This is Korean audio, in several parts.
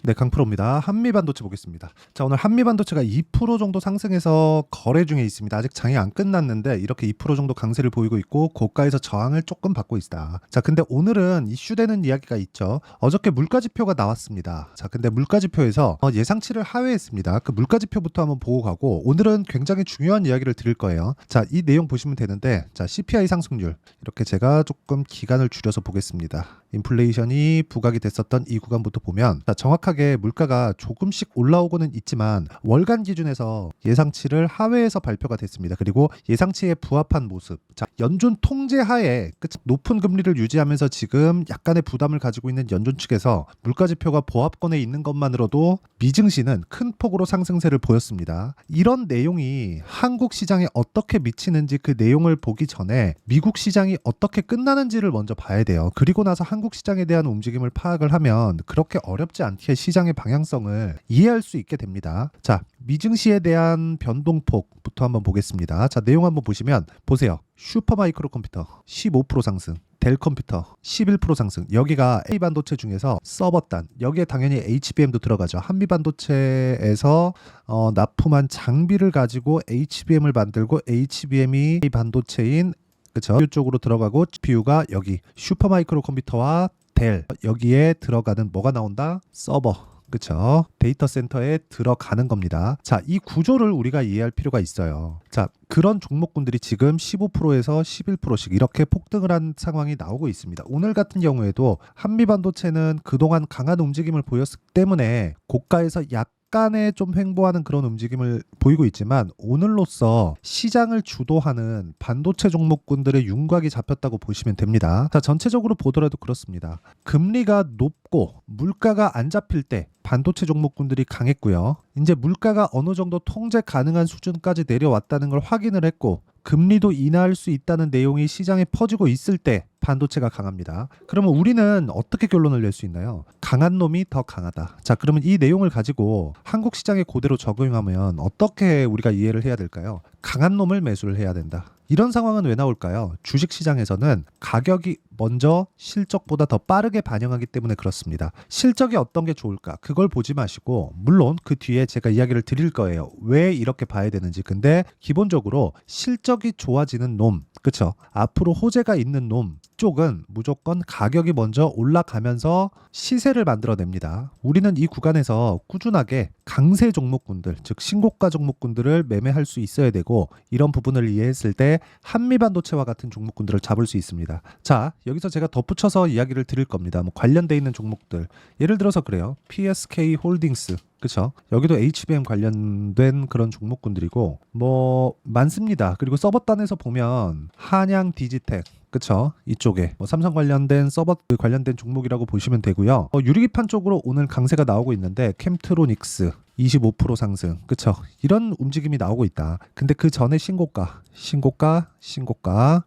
네, 강프로입니다. 한미반도체 보겠습니다. 자, 오늘 한미반도체가 2% 정도 상승해서 거래 중에 있습니다. 아직 장이 안 끝났는데 이렇게 2% 정도 강세를 보이고 있고 고가에서 저항을 조금 받고 있다. 자, 근데 오늘은 이슈되는 이야기가 있죠. 어저께 물가지표가 나왔습니다. 자, 근데 물가지표에서 예상치를 하회했습니다. 그 물가지표부터 한번 보고 가고 오늘은 굉장히 중요한 이야기를 드릴 거예요. 자, 이 내용 보시면 되는데, 자, CPI 상승률 이렇게 제가 조금 기간을 줄여서 보겠습니다. 인플레이션이 부각이 됐었던 이 구간부터 보면, 자, 정확하게 물가가 조금씩 올라오고는 있지만 월간 기준에서 예상치를 하회해서 발표가 됐습니다. 그리고 예상치에 부합한 모습. 자, 연준 통제 하에 높은 금리를 유지하면서 지금 약간의 부담을 가지고 있는 연준 측에서 물가 지표가 보합권에 있는 것만으로도 미증시는 큰 폭으로 상승세를 보였습니다. 이런 내용이 한국 시장에 어떻게 미치는지 그 내용을 보기 전에 미국 시장이 어떻게 끝나는지를 먼저 봐야 돼요. 그리고 나서 한국 시장에 대한 움직임을 파악을 하면 그렇게 어렵지 않게 시장의 방향성을 이해할 수 있게 됩니다. 자, 미증시에 대한 변동폭부터 한번 보겠습니다. 자, 내용 한번 보시면 보세요. 슈퍼마이크로 컴퓨터 15% 상승, 델 컴퓨터 11% 상승. 여기가 A 반도체 중에서 서버단, 여기에 당연히 HBM도 들어가죠. 한미 반도체에서 납품한 장비를 가지고 HBM을 만들고 HBM이 A 반도체인, 그쵸, 이쪽으로 들어가고 GPU가 여기 슈퍼마이크로 컴퓨터와 델, 여기에 들어가는 뭐가 나온다? 서버. 그쵸? 데이터 센터에 들어가는 겁니다. 자, 이 구조를 우리가 이해할 필요가 있어요. 자, 그런 종목군들이 지금 15%에서 11%씩 이렇게 폭등을 한 상황이 나오고 있습니다. 오늘 같은 경우에도 한미반도체는 그동안 강한 움직임을 보였기 때문에 고가에서 약간의 좀 횡보하는 그런 움직임을 보이고 있지만, 오늘로써 시장을 주도하는 반도체 종목군들의 윤곽이 잡혔다고 보시면 됩니다. 자, 전체적으로 보더라도 그렇습니다. 금리가 높고 물가가 안 잡힐 때 반도체 종목군들이 강했고요. 이제 물가가 어느 정도 통제 가능한 수준까지 내려왔다는 걸 확인을 했고 금리도 인하할 수 있다는 내용이 시장에 퍼지고 있을 때 반도체가 강합니다. 그러면 우리는 어떻게 결론을 낼 수 있나요? 강한 놈이 더 강하다. 자, 그러면 이 내용을 가지고 한국 시장에 그대로 적용하면 어떻게 우리가 이해를 해야 될까요? 강한 놈을 매수를 해야 된다. 이런 상황은 왜 나올까요? 주식시장에서는 가격이 먼저 실적보다 더 빠르게 반영하기 때문에 그렇습니다. 실적이 어떤 게 좋을까? 그걸 보지 마시고, 물론 그 뒤에 제가 이야기를 드릴 거예요. 왜 이렇게 봐야 되는지. 근데 기본적으로 실적이 좋아지는 놈, 그쵸? 앞으로 호재가 있는 놈 쪽은 무조건 가격이 먼저 올라가면서 시세를 만들어냅니다. 우리는 이 구간에서 꾸준하게 강세 종목군들, 즉 신고가 종목군들을 매매할 수 있어야 되고, 이런 부분을 이해했을 때 한미반도체와 같은 종목군들을 잡을 수 있습니다. 자, 여기서 제가 덧붙여서 이야기를 드릴 겁니다. 뭐 관련돼 있는 종목들, 예를 들어서 그래요. PSK 홀딩스, 그쵸? 여기도 HBM 관련된 그런 종목군들이고 뭐 많습니다. 그리고 서버단에서 보면 한양 디지텍, 그쵸? 이쪽에 뭐 삼성 관련된 서버 관련된 종목이라고 보시면 되고요. 유리기판 쪽으로 오늘 강세가 나오고 있는데 캠트로닉스 25% 상승, 그쵸? 이런 움직임이 나오고 있다. 근데 그 전에 신고가,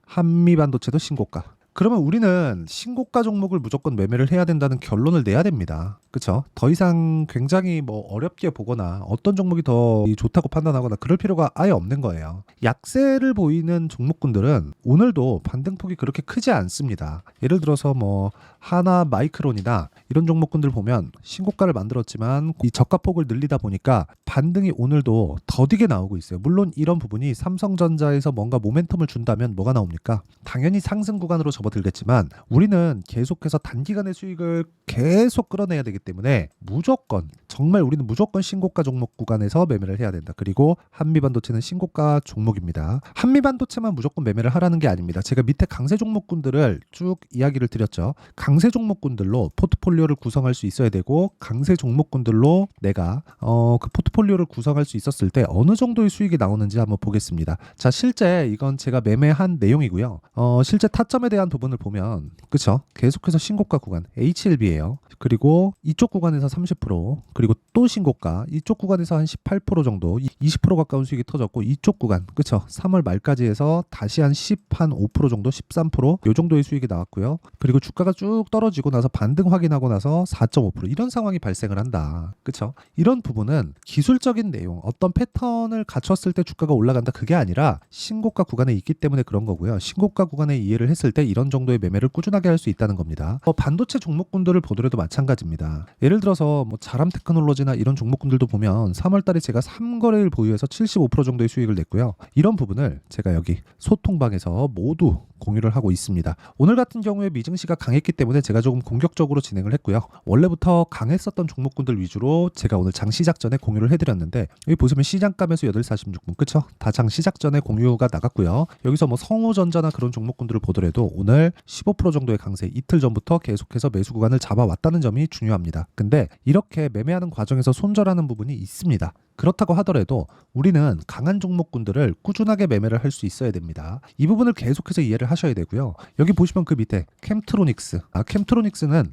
한미반도체도 신고가. 그러면 우리는 신고가 종목을 무조건 매매를 해야 된다는 결론을 내야 됩니다. 그쵸? 더 이상 굉장히 뭐 어렵게 보거나 어떤 종목이 더 좋다고 판단하거나 그럴 필요가 아예 없는 거예요. 약세를 보이는 종목군들은 오늘도 반등폭이 그렇게 크지 않습니다. 예를 들어서 뭐 하나 마이크론이나 이런 종목군들 보면 신고가를 만들었지만 이 저가폭을 늘리다 보니까 반등이 오늘도 더디게 나오고 있어요. 물론 이런 부분이 삼성전자에서 뭔가 모멘텀을 준다면 뭐가 나옵니까? 당연히 상승 구간으로 접어들겠지만 우리는 계속해서 단기간의 수익을 계속 끌어내야 되기 때문에 무조건, 정말 우리는 무조건 신고가 종목 구간에서 매매를 해야 된다. 그리고 한미반도체는 신고가 종목입니다. 한미반도체만 무조건 매매를 하라는 게 아닙니다. 제가 밑에 강세 종목군들을 쭉 이야기를 드렸죠. 강세 종목군들로 포트폴리오를 구성할 수 있어야 되고, 강세 종목군들로 내가 그 포트폴리오를 구성할 수 있었을 때 어느 정도의 수익이 나오는지 한번 보겠습니다. 자, 실제 이건 제가 매매한 내용이고요. 실제 타점에 대한 부분을 보면, 그쵸? 계속해서 신고가 구간 HLB예요. 그리고 이쪽 구간에서 30%, 그리고 또 신고가, 이쪽 구간에서 한 18% 정도, 20% 가까운 수익이 터졌고, 이쪽 구간, 그쵸? 3월 말까지 해서 다시 한 5% 정도, 13%, 요 정도의 수익이 나왔고요. 그리고 주가가 쭉 떨어지고 나서 반등 확인하고 나서 4.5%, 이런 상황이 발생을 한다. 그쵸? 이런 부분은 기술적인 내용, 어떤 패턴을 갖췄을 때 주가가 올라간다, 그게 아니라 신고가 구간에 있기 때문에 그런 거고요. 신고가 구간에 이해를 했을 때 이런 이런 정도의 매매를 꾸준하게 할 수 있다는 겁니다. 반도체 종목군들을 보더라도 마찬가지입니다. 예를 들어서 자람 테크놀로지나 이런 종목군들도 보면 3월달에 제가 3거래일 보유해서 75% 정도의 수익을 냈고요. 이런 부분을 제가 여기 소통방에서 모두 공유를 하고 있습니다. 오늘 같은 경우에 미증시가 강했기 때문에 제가 조금 공격적으로 진행을 했고요. 원래부터 강했었던 종목군들 위주로 제가 오늘 장 시작 전에 공유를 해드렸는데, 여기 보시면 시장가 매수 8시46분 그쵸? 다 장 시작 전에 공유가 나갔고요. 여기서 성우전자나 그런 종목군들을 보더라도 오늘 15% 정도의 강세, 이틀 전부터 계속해서 매수 구간을 잡아왔다는 점이 중요합니다. 근데 이렇게 매매하는 과정에서 손절하는 부분이 있습니다. 그렇다고 하더라도 우리는 강한 종목군들을 꾸준하게 매매를 할 수 있어야 됩니다. 이 부분을 계속해서 이해를 하셔야 되고요. 여기 보시면 그 밑에 캠트로닉스, 캠트로닉스는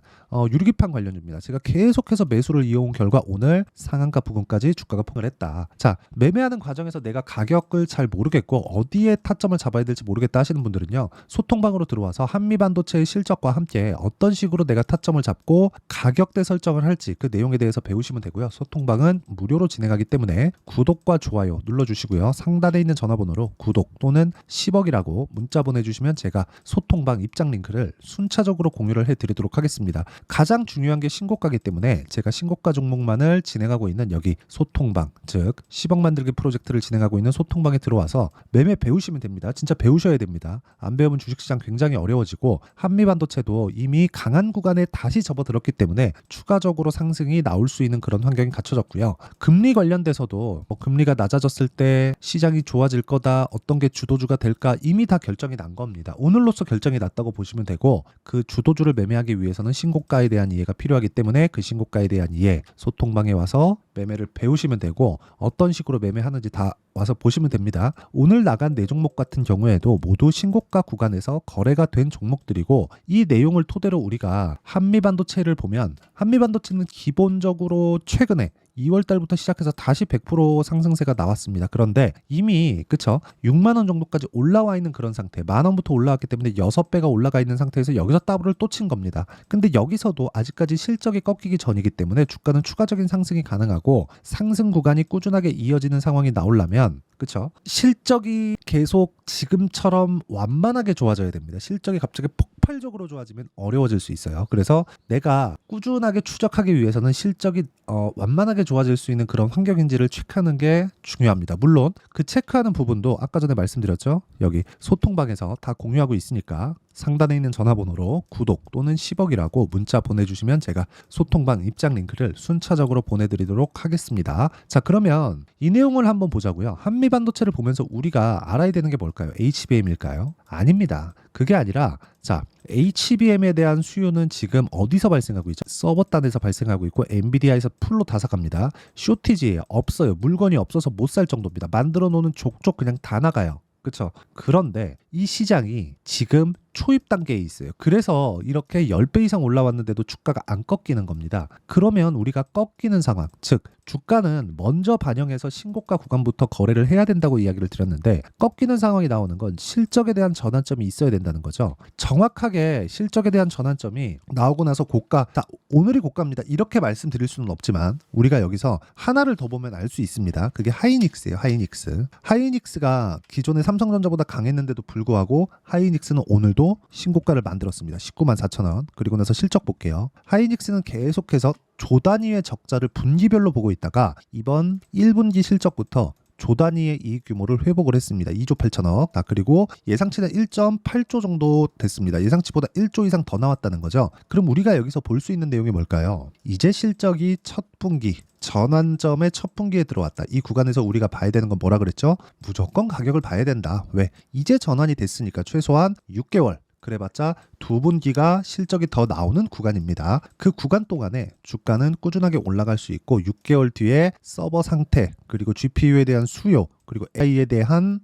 유리기판 관련주입니다. 제가 계속해서 매수를 이어온 결과 오늘 상한가 부근까지 주가가 폭을 했다. 자, 매매하는 과정에서 내가 가격을 잘 모르겠고 어디에 타점을 잡아야 될지 모르겠다 하시는 분들은요, 소통방으로 들어와서 한미반도체의 실적과 함께 어떤 식으로 내가 타점을 잡고 가격대 설정을 할지 그 내용에 대해서 배우시면 되고요. 소통방은 무료로 진행하기 때문에 구독과 좋아요 눌러주시고요. 상단에 있는 전화번호로 구독 또는 10억이라고 문자 보내주시면 제가 소통방 입장 링크를 순차적으로 공유를 해드리도록 하겠습니다. 가장 중요한 게 신고가이기 때문에 제가 신고가 종목만을 진행하고 있는 여기 소통방, 즉 10억 만들기 프로젝트를 진행하고 있는 소통방에 들어와서 매매 배우시면 됩니다. 진짜 배우셔야 됩니다. 안 배우면 주식시장 굉장히 어려워지고 한미반도체도 이미 강한 구간에 다시 접어들었기 때문에 추가적으로 상승이 나올 수 있는 그런 환경이 갖춰졌고요. 금리 관련돼서도 금리가 낮아졌을 때 시장이 좋아질 거다, 어떤 게 주도주가 될까 이미 다 결정이 난 겁니다. 오늘로써 결정이 났다고 보시면 되고, 그 주도주를 매매하기 위해서는 신고가에 대한 이해가 필요하기 때문에 그 신고가에 대한 이해 소통방에 와서 매매를 배우시면 되고, 어떤 식으로 매매하는지 다 와서 보시면 됩니다. 오늘 나간 4종목 같은 경우에도 모두 신고가 구간에서 거래가 된 종목들이고, 이 내용을 토대로 우리가 한미반도체를 보면 한미반도체는 기본적으로 최근에 2월 달부터 시작해서 다시 100% 상승세가 나왔습니다. 그런데 이미 그쵸? 6만 원 정도까지 올라와 있는 그런 상태, 만 원부터 올라왔기 때문에 6배가 올라가 있는 상태에서 여기서 더블을 또 친 겁니다. 근데 여기서도 아직까지 실적이 꺾이기 전이기 때문에 주가는 추가적인 상승이 가능하고 상승 구간이 꾸준하게 이어지는 상황이 나오려면 그쵸? 실적이 계속 지금처럼 완만하게 좋아져야 됩니다. 실적이 갑자기 폭발적으로 좋아지면 어려워질 수 있어요. 그래서 내가 꾸준하게 추적하기 위해서는 실적이 완만하게 좋아질 수 있는 그런 환경인지를 체크하는 게 중요합니다. 물론 그 체크하는 부분도 아까 전에 말씀드렸죠. 여기 소통방에서 다 공유하고 있으니까 상단에 있는 전화번호로 구독 또는 10억이라고 문자 보내주시면 제가 소통방 입장 링크를 순차적으로 보내드리도록 하겠습니다. 자, 그러면 이 내용을 한번 보자고요. 한미반도체를 보면서 우리가 알아야 되는 게 뭘까요? HBM일까요? 아닙니다. 그게 아니라 자, HBM에 대한 수요는 지금 어디서 발생하고 있죠? 서버단에서 발생하고 있고 엔비디아에서 풀로 다삭합니다. 쇼티지예요. 없어요. 물건이 없어서 못 살 정도입니다. 만들어 놓는 족족 그냥 다 나가요. 그렇죠. 그런데 이 시장이 지금 초입 단계에 있어요. 그래서 이렇게 10배 이상 올라왔는데도 주가가 안 꺾이는 겁니다. 그러면 우리가 꺾이는 상황, 즉 주가는 먼저 반영해서 신고가 구간부터 거래를 해야 된다고 이야기를 드렸는데, 꺾이는 상황이 나오는 건 실적에 대한 전환점이 있어야 된다는 거죠. 정확하게 실적에 대한 전환점이 나오고 나서 고가, 자, 오늘이 고가입니다. 이렇게 말씀드릴 수는 없지만 우리가 여기서 하나를 더 보면 알 수 있습니다. 그게 하이닉스예요. 하이닉스. 하이닉스가 기존의 삼성전자보다 강했는데도 불구하고 하이닉스는 오늘도 신고가를 만들었습니다. 19만 4천 원. 그리고 나서 실적 볼게요. 하이닉스는 계속해서 조 단위의 적자를 분기별로 보고 있다가 이번 1분기 실적부터 조 단위의 이익 규모를 회복을 했습니다. 2조 8천억. 그리고 예상치는 1.8조 정도 됐습니다. 예상치보다 1조 이상 더 나왔다는 거죠. 그럼 우리가 여기서 볼 수 있는 내용이 뭘까요? 이제 실적이 첫 분기 전환점의 첫 분기에 들어왔다. 이 구간에서 우리가 봐야 되는 건 뭐라 그랬죠? 무조건 가격을 봐야 된다. 왜? 이제 전환이 됐으니까 최소한 6개월. 그래봤자 2분기가 실적이 더 나오는 구간입니다. 그 구간 동안에 주가는 꾸준하게 올라갈 수 있고 6개월 뒤에 서버 상태, 그리고 GPU에 대한 수요, 그리고 AI에 대한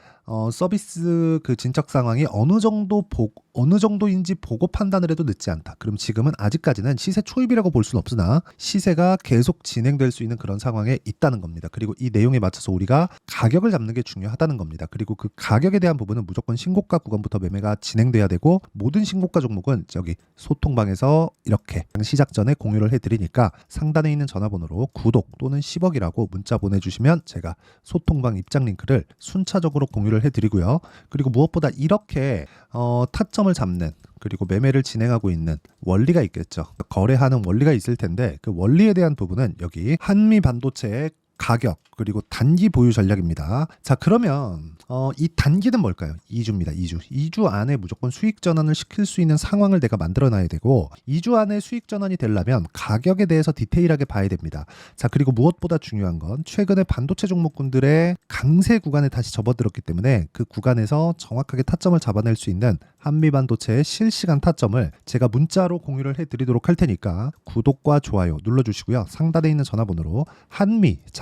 서비스 그 진척 상황이 어느 정도인지 보고 판단을 해도 늦지 않다. 그럼 지금은 아직까지는 시세 초입이라고 볼 수는 없으나 시세가 계속 진행될 수 있는 그런 상황에 있다는 겁니다. 그리고 이 내용에 맞춰서 우리가 가격을 잡는 게 중요하다는 겁니다. 그리고 그 가격에 대한 부분은 무조건 신고가 구간부터 매매가 진행돼야 되고, 모든 신고가 종목은 저기 소통방에서 이렇게 시작 전에 공유를 해드리니까 상단에 있는 전화번호로 구독 또는 10억이라고 문자 보내주시면 제가 소통방 입장 링크를 순차적으로 공유를 해드리고요. 그리고 무엇보다 이렇게 타점을 잡는 그리고 매매를 진행하고 있는 원리가 있겠죠. 거래하는 원리가 있을 텐데 그 원리에 대한 부분은 여기 한미 반도체의 가격 그리고 단기 보유 전략입니다. 자, 그러면 이 단기는 뭘까요? 2주입니다. 2주. 2주 안에 무조건 수익 전환을 시킬 수 있는 상황을 내가 만들어 놔야 되고 2주 안에 수익 전환이 되려면 가격에 대해서 디테일하게 봐야 됩니다. 자, 그리고 무엇보다 중요한 건 최근에 반도체 종목군들의 강세 구간에 다시 접어들었기 때문에 그 구간에서 정확하게 타점을 잡아낼 수 있는 한미 반도체의 실시간 타점을 제가 문자로 공유를 해드리도록 할 테니까 구독과 좋아요 눌러주시고요. 상단에 있는 전화번호로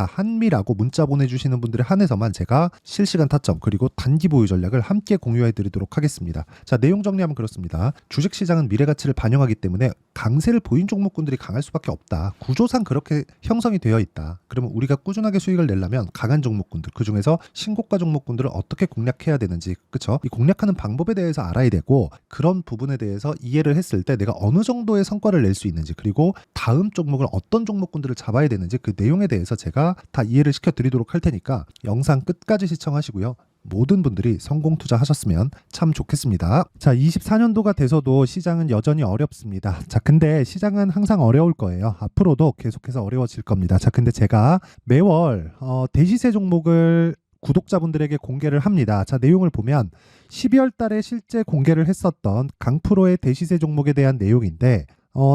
한미라고 문자 보내주시는 분들에 한해서만 제가 실시간 타점 그리고 단기 보유 전략을 함께 공유해드리도록 하겠습니다. 자, 내용 정리하면 그렇습니다. 주식시장은 미래가치를 반영하기 때문에 강세를 보인 종목군들이 강할 수밖에 없다. 구조상 그렇게 형성이 되어 있다. 그러면 우리가 꾸준하게 수익을 내려면 강한 종목군들, 그중에서 신고가 종목군들을 어떻게 공략해야 되는지, 그쵸? 이 공략하는 방법에 대해서 알아야 되고 그런 부분에 대해서 이해를 했을 때 내가 어느 정도의 성과를 낼 수 있는지, 그리고 다음 종목을 어떤 종목군들을 잡아야 되는지 그 내용에 대해서 제가 다 이해를 시켜드리도록 할 테니까 영상 끝까지 시청하시고요. 모든 분들이 성공 투자하셨으면 참 좋겠습니다. 자, 24년도가 돼서도 시장은 여전히 어렵습니다. 자, 근데 시장은 항상 어려울 거예요. 앞으로도 계속해서 어려워질 겁니다. 자, 근데 제가 매월 대시세 종목을 구독자분들에게 공개를 합니다. 자, 내용을 보면 12월 달에 실제 공개를 했었던 강프로의 대시세 종목에 대한 내용인데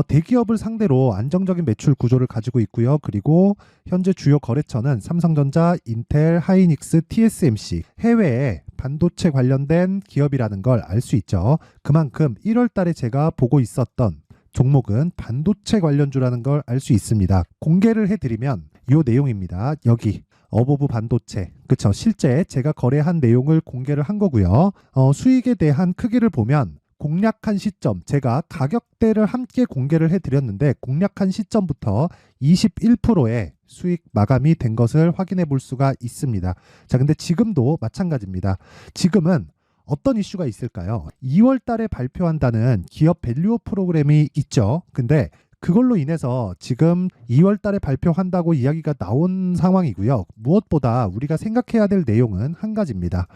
대기업을 상대로 안정적인 매출 구조를 가지고 있고요. 그리고 현재 주요 거래처는 삼성전자, 인텔, 하이닉스, TSMC, 해외에 반도체 관련된 기업이라는 걸 알 수 있죠. 그만큼 1월 달에 제가 보고 있었던 종목은 반도체 관련주라는 걸 알 수 있습니다. 공개를 해드리면 이 내용입니다. 여기 어보브 반도체, 그쵸? 실제 제가 거래한 내용을 공개를 한 거고요. 수익에 대한 크기를 보면 공략한 시점, 제가 가격대를 함께 공개를 해드렸는데 공략한 시점부터 21%의 수익 마감이 된 것을 확인해 볼 수가 있습니다. 자, 근데 지금도 마찬가지입니다. 지금은 어떤 이슈가 있을까요? 2월 달에 발표한다는 기업 밸류업 프로그램이 있죠. 근데 그걸로 인해서 지금 2월 달에 발표한다고 이야기가 나온 상황이고요. 무엇보다 우리가 생각해야 될 내용은 한 가지입니다.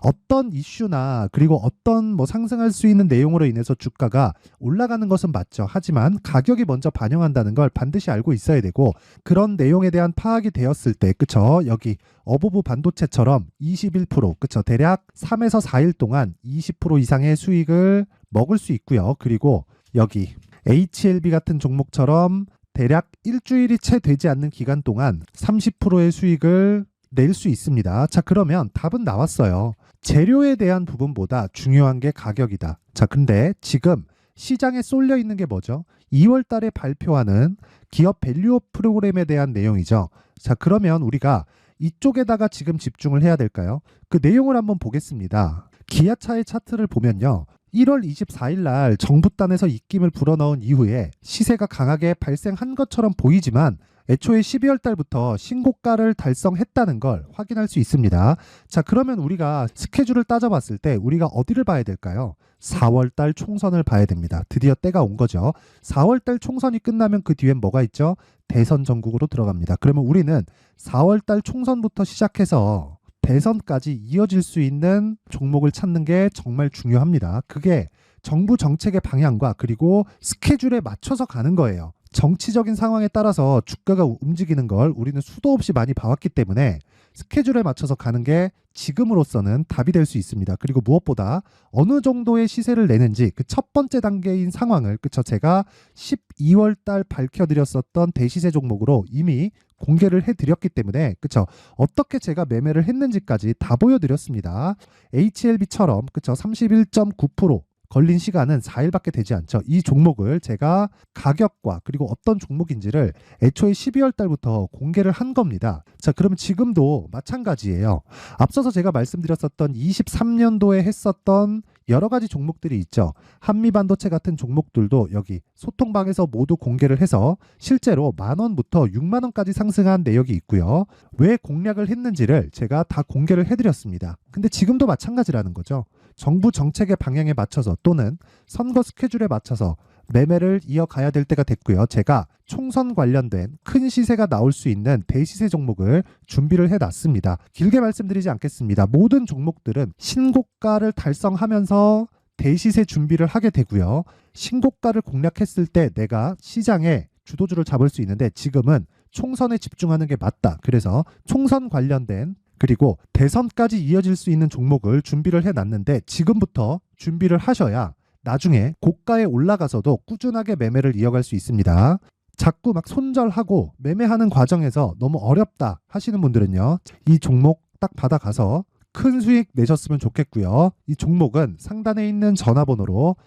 어떤 이슈나 그리고 어떤 상승할 수 있는 내용으로 인해서 주가가 올라가는 것은 맞죠. 하지만 가격이 먼저 반영한다는 걸 반드시 알고 있어야 되고 그런 내용에 대한 파악이 되었을 때, 그쵸? 여기 어보브 반도체처럼 21%, 그쵸? 대략 3에서 4일 동안 20% 이상의 수익을 먹을 수 있고요. 그리고 여기 HLB 같은 종목처럼 대략 일주일이 채 되지 않는 기간 동안 30%의 수익을 낼 수 있습니다. 자, 그러면 답은 나왔어요. 재료에 대한 부분보다 중요한 게 가격이다. 자, 근데 지금 시장에 쏠려 있는 게 뭐죠? 2월 달에 발표하는 기업 밸류업 프로그램에 대한 내용이죠. 자, 그러면 우리가 이쪽에다가 지금 집중을 해야 될까요? 그 내용을 한번 보겠습니다. 기아차의 차트를 보면요. 1월 24일 날 정부단에서 입김을 불어넣은 이후에 시세가 강하게 발생한 것처럼 보이지만 애초에 12월 달부터 신고가를 달성했다는 걸 확인할 수 있습니다. 자, 그러면 우리가 스케줄을 따져봤을 때 우리가 어디를 봐야 될까요? 4월 달 총선을 봐야 됩니다. 드디어 때가 온 거죠. 4월 달 총선이 끝나면 그 뒤엔 뭐가 있죠? 대선 전국으로 들어갑니다. 그러면 우리는 4월 달 총선부터 시작해서 대선까지 이어질 수 있는 종목을 찾는 게 정말 중요합니다. 그게 정부 정책의 방향과 그리고 스케줄에 맞춰서 가는 거예요. 정치적인 상황에 따라서 주가가 움직이는 걸 우리는 수도 없이 많이 봐왔기 때문에 스케줄에 맞춰서 가는 게 지금으로서는 답이 될 수 있습니다. 그리고 무엇보다 어느 정도의 시세를 내는지 그 첫 번째 단계인 상황을, 그쵸? 제가 12월 달 밝혀드렸었던 대시세 종목으로 이미 공개를 해드렸기 때문에, 그쵸? 어떻게 제가 매매를 했는지까지 다 보여드렸습니다. HLB처럼, 그쵸? 31.9% 걸린 시간은 4일밖에 되지 않죠. 이 종목을 제가 가격과 그리고 어떤 종목인지를 애초에 12월 달부터 공개를 한 겁니다. 자, 그러면 지금도 마찬가지예요. 앞서서 제가 말씀드렸었던 23년도에 했었던 여러 가지 종목들이 있죠. 한미반도체 같은 종목들도 여기 소통방에서 모두 공개를 해서 실제로 10,000원부터 60,000원까지 상승한 내역이 있고요. 왜 공략을 했는지를 제가 다 공개를 해드렸습니다. 근데 지금도 마찬가지라는 거죠. 정부 정책의 방향에 맞춰서 또는 선거 스케줄에 맞춰서 매매를 이어가야 될 때가 됐고요. 제가 총선 관련된 큰 시세가 나올 수 있는 대시세 종목을 준비를 해놨습니다. 길게 말씀드리지 않겠습니다. 모든 종목들은 신고가를 달성하면서 대시세 준비를 하게 되고요. 신고가를 공략했을 때 내가 시장에 주도주를 잡을 수 있는데 지금은 총선에 집중하는 게 맞다. 그래서 총선 관련된 그리고 대선까지 이어질 수 있는 종목을 준비를 해놨는데 지금부터 준비를 하셔야 나중에 고가에 올라가서도 꾸준하게 매매를 이어갈 수 있습니다. 자꾸 막 손절하고 매매하는 과정에서 너무 어렵다 하시는 분들은요. 이 종목 딱 받아가서 큰 수익 내셨으면 좋겠고요. 이 종목은 상단에 있는 전화번호로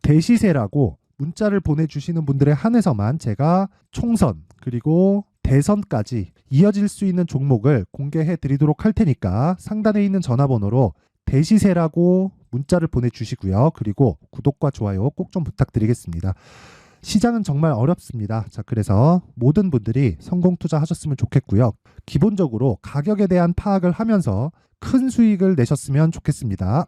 대시세라고 문자를 보내주시는 분들에 한해서만 제가 총선 그리고 대선까지 이어질 수 있는 종목을 공개해 드리도록 할 테니까 상단에 있는 전화번호로 대시세라고 문자를 보내주시고요. 그리고 구독과 좋아요 꼭 좀 부탁드리겠습니다. 시장은 정말 어렵습니다. 자, 그래서 모든 분들이 성공 투자하셨으면 좋겠고요. 기본적으로 가격에 대한 파악을 하면서 큰 수익을 내셨으면 좋겠습니다.